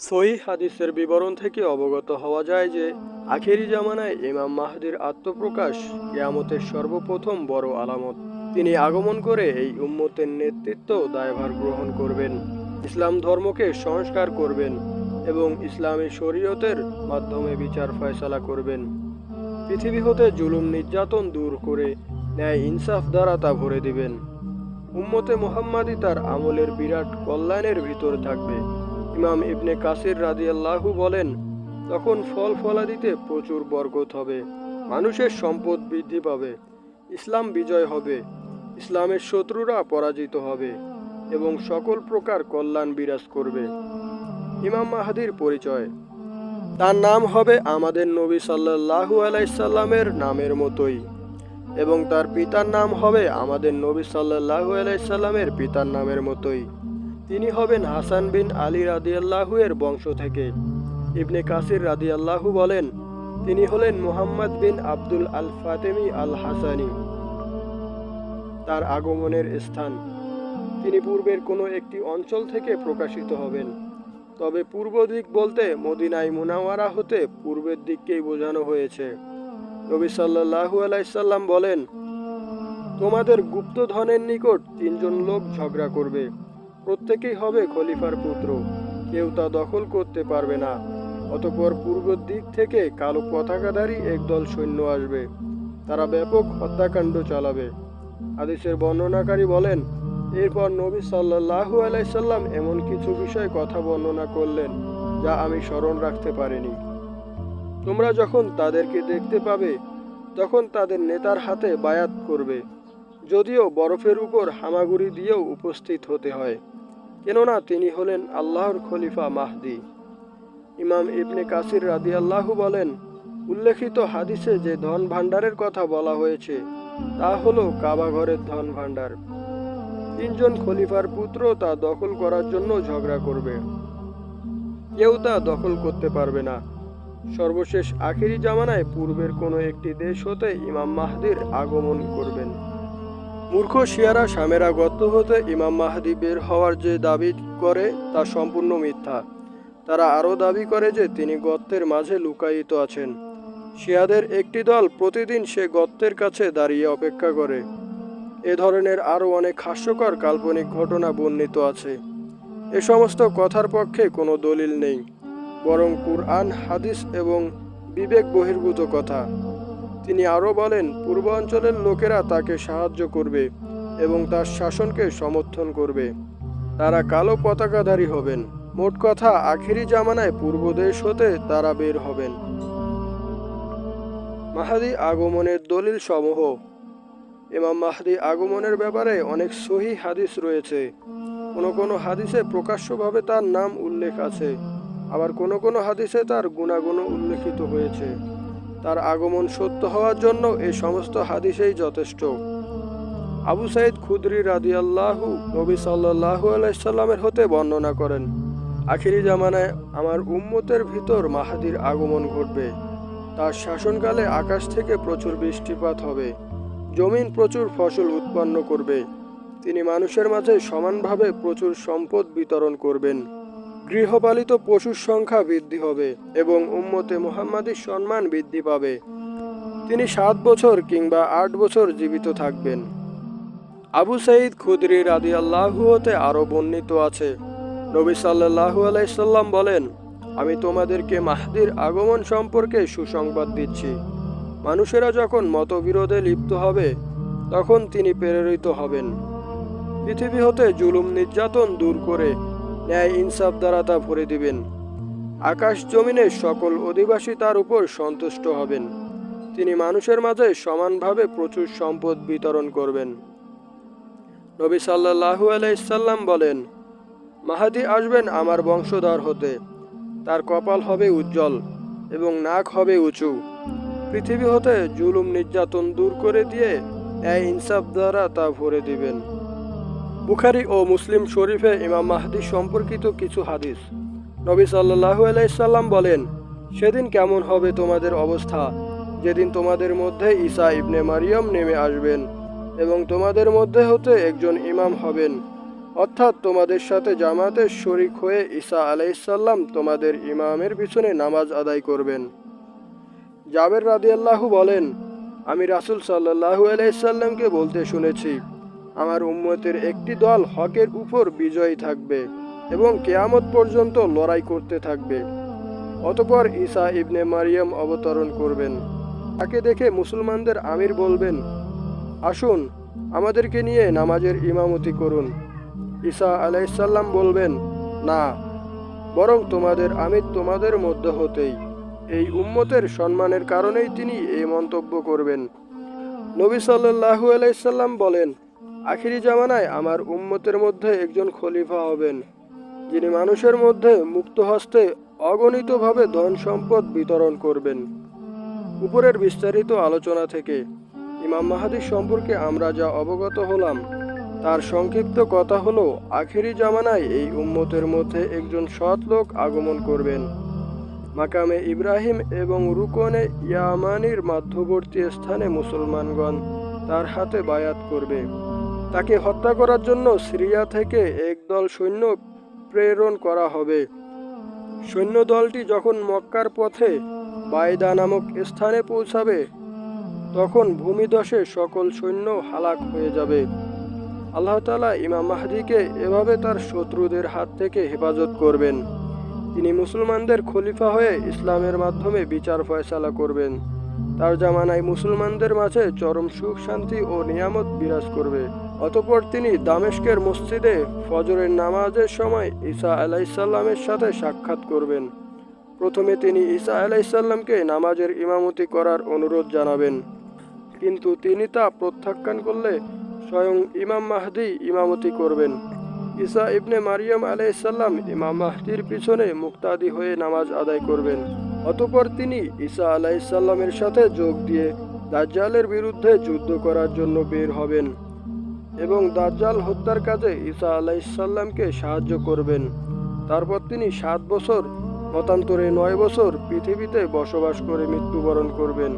সহিহ হাদিসের বিবরণ থেকে অবগত হওয়া যায় যে আখেরি জামানায় ইমাম মাহদীর আত্মপ্রকাশ কিয়ামতের সর্বপ্রথম বড় আলামত। তিনি আগমন করে এই উম্মতের নেতৃত্ব দায়ভার গ্রহণ করবেন, ইসলাম ধর্মকে সংস্কার করবেন এবং ইসলামী শরীয়তের মাধ্যমে বিচার ফয়সালা করবেন। পৃথিবী হতে জুলুম নির্যাতন দূর করে ন্যায় ইনসাফ দ্বারা তা ভরে দিবেন। উম্মতে মুহাম্মাদি তার আমলের বিরাট কল্যাণের ভিতর থাকবে। ইমাম ইবনে কাসির রাদিয়াল্লাহু বলেন, তখন ফল ফলাদিতে প্রচুর বরকত হবে, মানুষের সম্পদ বৃদ্ধি পাবে, ইসলাম বিজয় হবে, ইসলামের শত্রুরা পরাজিত হবে এবং সকল প্রকার কল্যাণ বিরাজ করবে। ইমাম মাহদীর পরিচয়। তার নাম হবে আমাদের নবী সাল্লাল্লাহু আলাইহি সাল্লামের নামের মতোই এবং তার পিতার নাম হবে আমাদের নবী সাল্লাল্লাহু আলাইহি সাল্লামের পিতার নামের মতোই। তিনি হবেন হাসান বিন আলী রাদিয়াল্লাহু এর বংশ থেকে। ইবনে কাসির রাদিয়াল্লাহু বলেন, তিনি হলেন মুহাম্মদ বিন আব্দুল আল ফাতেমি আল হাসানি। তার আগমনের স্থান। তিনি পূর্বের কোনো একটি অঞ্চল থেকে প্রকাশিত হবেন, তবে পূর্ব দিক বলতে মদিনায় মুনাওয়ারা হতে পূর্বের দিককেই বোঝানো হয়েছে। নবী সাল্লাল্লাহু আলাইহি সাল্লাম বলেন, তোমাদের গুপ্তধনের নিকট তিনজন লোক ঝগড়া করবে, প্রত্যেকেই হবে খলিফার পুত্র, কেউ তা দখল করতে পারবে না। অতঃপর পূর্ব দিক থেকে কালো পতাকাধারী একদল সৈন্য আসবে, তারা ব্যাপক হত্যাকাণ্ড চালাবে। হাদিসের বর্ণনাকারী বলেন, এরপর নবী সাল্লাল্লাহু আলাইহি সাল্লাম এমন কিছু বিষয় কথা বর্ণনা করলেন যা আমি স্মরণ রাখতে পারিনি। তোমরা যখন তাদেরকে দেখতে পাবে তখন তাদের নেতার হাতে বায়াত করবে, যদিও বরফের উপর হামাগুড়ি দিয়েও উপস্থিত হতে হয়, কেননা তিনি হলেন আল্লাহর খলিফা মাহদী। ইমাম ইবনে কাসির রাদিয়াল্লাহু বলেন, উল্লেখিত হাদিসে যে ধন ভাণ্ডারের কথা বলা হয়েছে তা হলো কাবা ঘরের ধন ভাণ্ডার। তিনজন খলিফার পুত্র তা দখল করার জন্য ঝগড়া করবে, কেউ তা দখল করতে পারবে না। সর্বশেষ আখেরি জামানায় পূর্বের কোনো একটি দেশ হতে ইমাম মাহদীর আগমন করবেন। মূর্খ শিয়ারা শামেরা গর্ত হতে ইমাম মাহদী বের হওয়ার যে দাবি করে তা সম্পূর্ণ মিথ্যা। তারা আরও দাবি করে যে তিনি গর্তের মাঝে লুকায়িত আছেন। শিয়াদের একটি দল প্রতিদিন সে গর্তের কাছে দাঁড়িয়ে অপেক্ষা করে। এ ধরনের আরও অনেক হাস্যকর কাল্পনিক ঘটনা বর্ণিত আছে। এ সমস্ত কথার পক্ষে কোনো দলিল নেই, বরং কুরআন, হাদিস এবং বিবেক বহির্ভূত কথা। তিনি আরও বলেন, পূর্বাঞ্চলের লোকেরা তাকে সাহায্য করবে এবং তার শাসনকে সমর্থন করবে। তারা কালো পতাকাধারী হবেন। মোট কথা, আখেরি জামানায় পূর্ব দেশ হতে তারা বের হবেন। মাহদী আগমনের দলিল সমূহ। ইমাম মাহদী আগমনের ব্যাপারে অনেক সহিহ হাদিস রয়েছে। কোনো হাদিসে প্রকাশ্যভাবে তার নাম উল্লেখ আছে, আবার কোনো হাদিসে তার গুণাগুণ উল্লেখিত হয়েছে। তার আগমন সত্য হওয়ার জন্য এই সমস্ত হাদিসেই যথেষ্ট। আবু সাঈদ খুদরি রাদিয়াল্লাহু নবী সাল্লাল্লাহু আলাইহি সাল্লামের হতে বর্ণনা করেন, আখিরি জামানায় আমার উম্মতের ভিতর মাহদীর আগমন ঘটবে। তার শাসনকালে আকাশ থেকে প্রচুর বৃষ্টিপাত হবে, জমিন প্রচুর ফসল উৎপন্ন করবে। তিনি মানুষের মাঝে সমানভাবে প্রচুর সম্পদ বিতরণ করবেন। গৃহপালিত পশুর সংখ্যা বৃদ্ধি হবে এবং উম্মতে মুহাম্মাদীর সম্মান বৃদ্ধি পাবে। তিনি 7 বছর কিংবা 8 বছর জীবিত থাকবেন। আবু সাঈদ খুদরি রাদিয়াল্লাহু হতে আরও বর্ণিত আছে, নবী সাল্লাল্লাহু আলাইহি সাল্লাম বলেন, আমি তোমাদেরকে মাহদীর আগমন সম্পর্কে সুসংবাদ দিচ্ছি। মানুষেরা যখন মতবিরোধে লিপ্ত হবে তখন তিনি প্রেরিত হবেন। পৃথিবী হতে জুলুম নির্যাতন দূর করে ন্যায় ইনসাফ দ্বারা তা ভরে দিবেন। আকাশ জমিনের সকল অধিবাসী তার উপর সন্তুষ্ট হবেন। তিনি মানুষের মাঝে সমানভাবে প্রচুর সম্পদ বিতরণ করবেন। নবী সাল্লাল্লাহু আলাইহি সাল্লাম বলেন, মাহদী আসবেন আমার বংশধর হতে। তার কপাল হবে উজ্জ্বল এবং নাক হবে উঁচু। পৃথিবী হতে জুলুম নির্যাতন দূর করে দিয়ে ন্যায় ইনসাফ দ্বারা তা ভরে দিবেন। বুখারী ও মুসলিম শরীফে ইমাম মাহদী সম্পর্কিত কিছু হাদিস। নবী সাল্লাল্লাহু আলাইহি সাল্লাম বলেন, সেদিন কেমন হবে তোমাদের অবস্থা, যেদিন তোমাদের মধ্যে ঈসা ইবনে মারিয়াম নেমে আসবেন এবং তোমাদের মধ্যে হতে একজন ইমাম হবেন অর্থাৎ তোমাদের সাথে জামাতে শরিক হয়ে ঈসা আলাইহিসসালাম তোমাদের ইমামের পিছনে নামাজ আদায় করবেন। জাবের রাদিয়াল্লাহু বলেন, আমি রাসূল সাল্লাল্লাহু আলাইহি সাল্লামকে বলতে শুনেছি, আমার উম্মতের একটি দল হকের উপর বিজয়ী থাকবে এবং কিয়ামত পর্যন্ত লড়াই করতে থাকবে। অতঃপর ঈসা ইবনে মারিয়াম অবতরণ করবেন। তাকে দেখে মুসলমানদের আমির বলবেন, আসুন আমাদেরকে নিয়ে নামাজের ইমামতি করুন। ঈসা আলাইহিসসালাম বলবেন, না, বরং তোমাদের আমির তোমাদের মধ্য হতেই। এই উম্মতের সম্মানের কারণেই তিনি এই মন্তব্য করবেন। নবী সাল্লাল্লাহু আলাইহি সাল্লাম বলেন, আখিরি জামানায় আমার উম্মতের মধ্যে একজন খলিফা হবেন, যিনি মানুষের মধ্যে মুক্ত হস্তে অগণিতভাবে ধন সম্পদ বিতরণ করবেন। উপরের বিস্তারিত আলোচনা থেকে ইমাম মাহদী সম্পর্কে আমরা যা অবগত হলাম তার সংক্ষিপ্ত কথা হলো, আখিরি জামানায় এই উম্মতের মধ্যে একজন সৎ লোক আগমন করবেন। মাকামে ইব্রাহিম এবং রুকনে ইয়ামানির মধ্যবর্তী স্থানে মুসলমানগণ তার হাতে বায়াত করবে। তাকে হত্যা করার জন্য সিরিয়া থেকে একদল সৈন্য প্রেরণ করা হবে। সৈন্য দলটি যখন মক্কার পথে বাইদা নামক স্থানে পৌঁছাবে, তখন ভূমিধসে সকল সৈন্য হালাক হয়ে যাবে। আল্লাহ তাআলা ইমাম মাহদীকে এভাবে তার শত্রুদের হাত থেকে হেফাজত করবেন। তিনি মুসলমানদের খলিফা হয়ে ইসলামের মাধ্যমে বিচার ফয়সালা করবেন। তার জামানায় মুসলমানদের মাঝে চরম সুখ শান্তি ও নিয়ামত বিরাজ করবে। অতঃপর তিনি দামেস্কের মসজিদে ফজরের নামাজের সময় ঈসা আলাইহিসসালামের সাথে সাক্ষাৎ করবেন। প্রথমে তিনি ঈসা আলাইহিসসালামকে নামাজের ইমামতি করার অনুরোধ জানাবেন, কিন্তু তিনি তা প্রত্যাখ্যান করলে স্বয়ং ইমাম মাহদী ইমামতি করবেন। ঈসা ইবনে মারিয়াম আলাইহিসসালাম ইমাম মাহদীর পিছনে মুক্তাদি হয়ে নামাজ আদায় করবেন। অতঃপর তিনি ঈসা আলাইহিসসালামের সাথে যোগ দিয়ে দাজ্জালের বিরুদ্ধে যুদ্ধ করার জন্য বের হবেন এবং দাজ্জাল হত্যার কাজে ঈসা আলাইহিসসালামকে সাহায্য করবেন। তারপর তিনি 7 বছর, মতান্তরে 9 বছর পৃথিবীতে বসবাস করে মৃত্যুবরণ করবেন।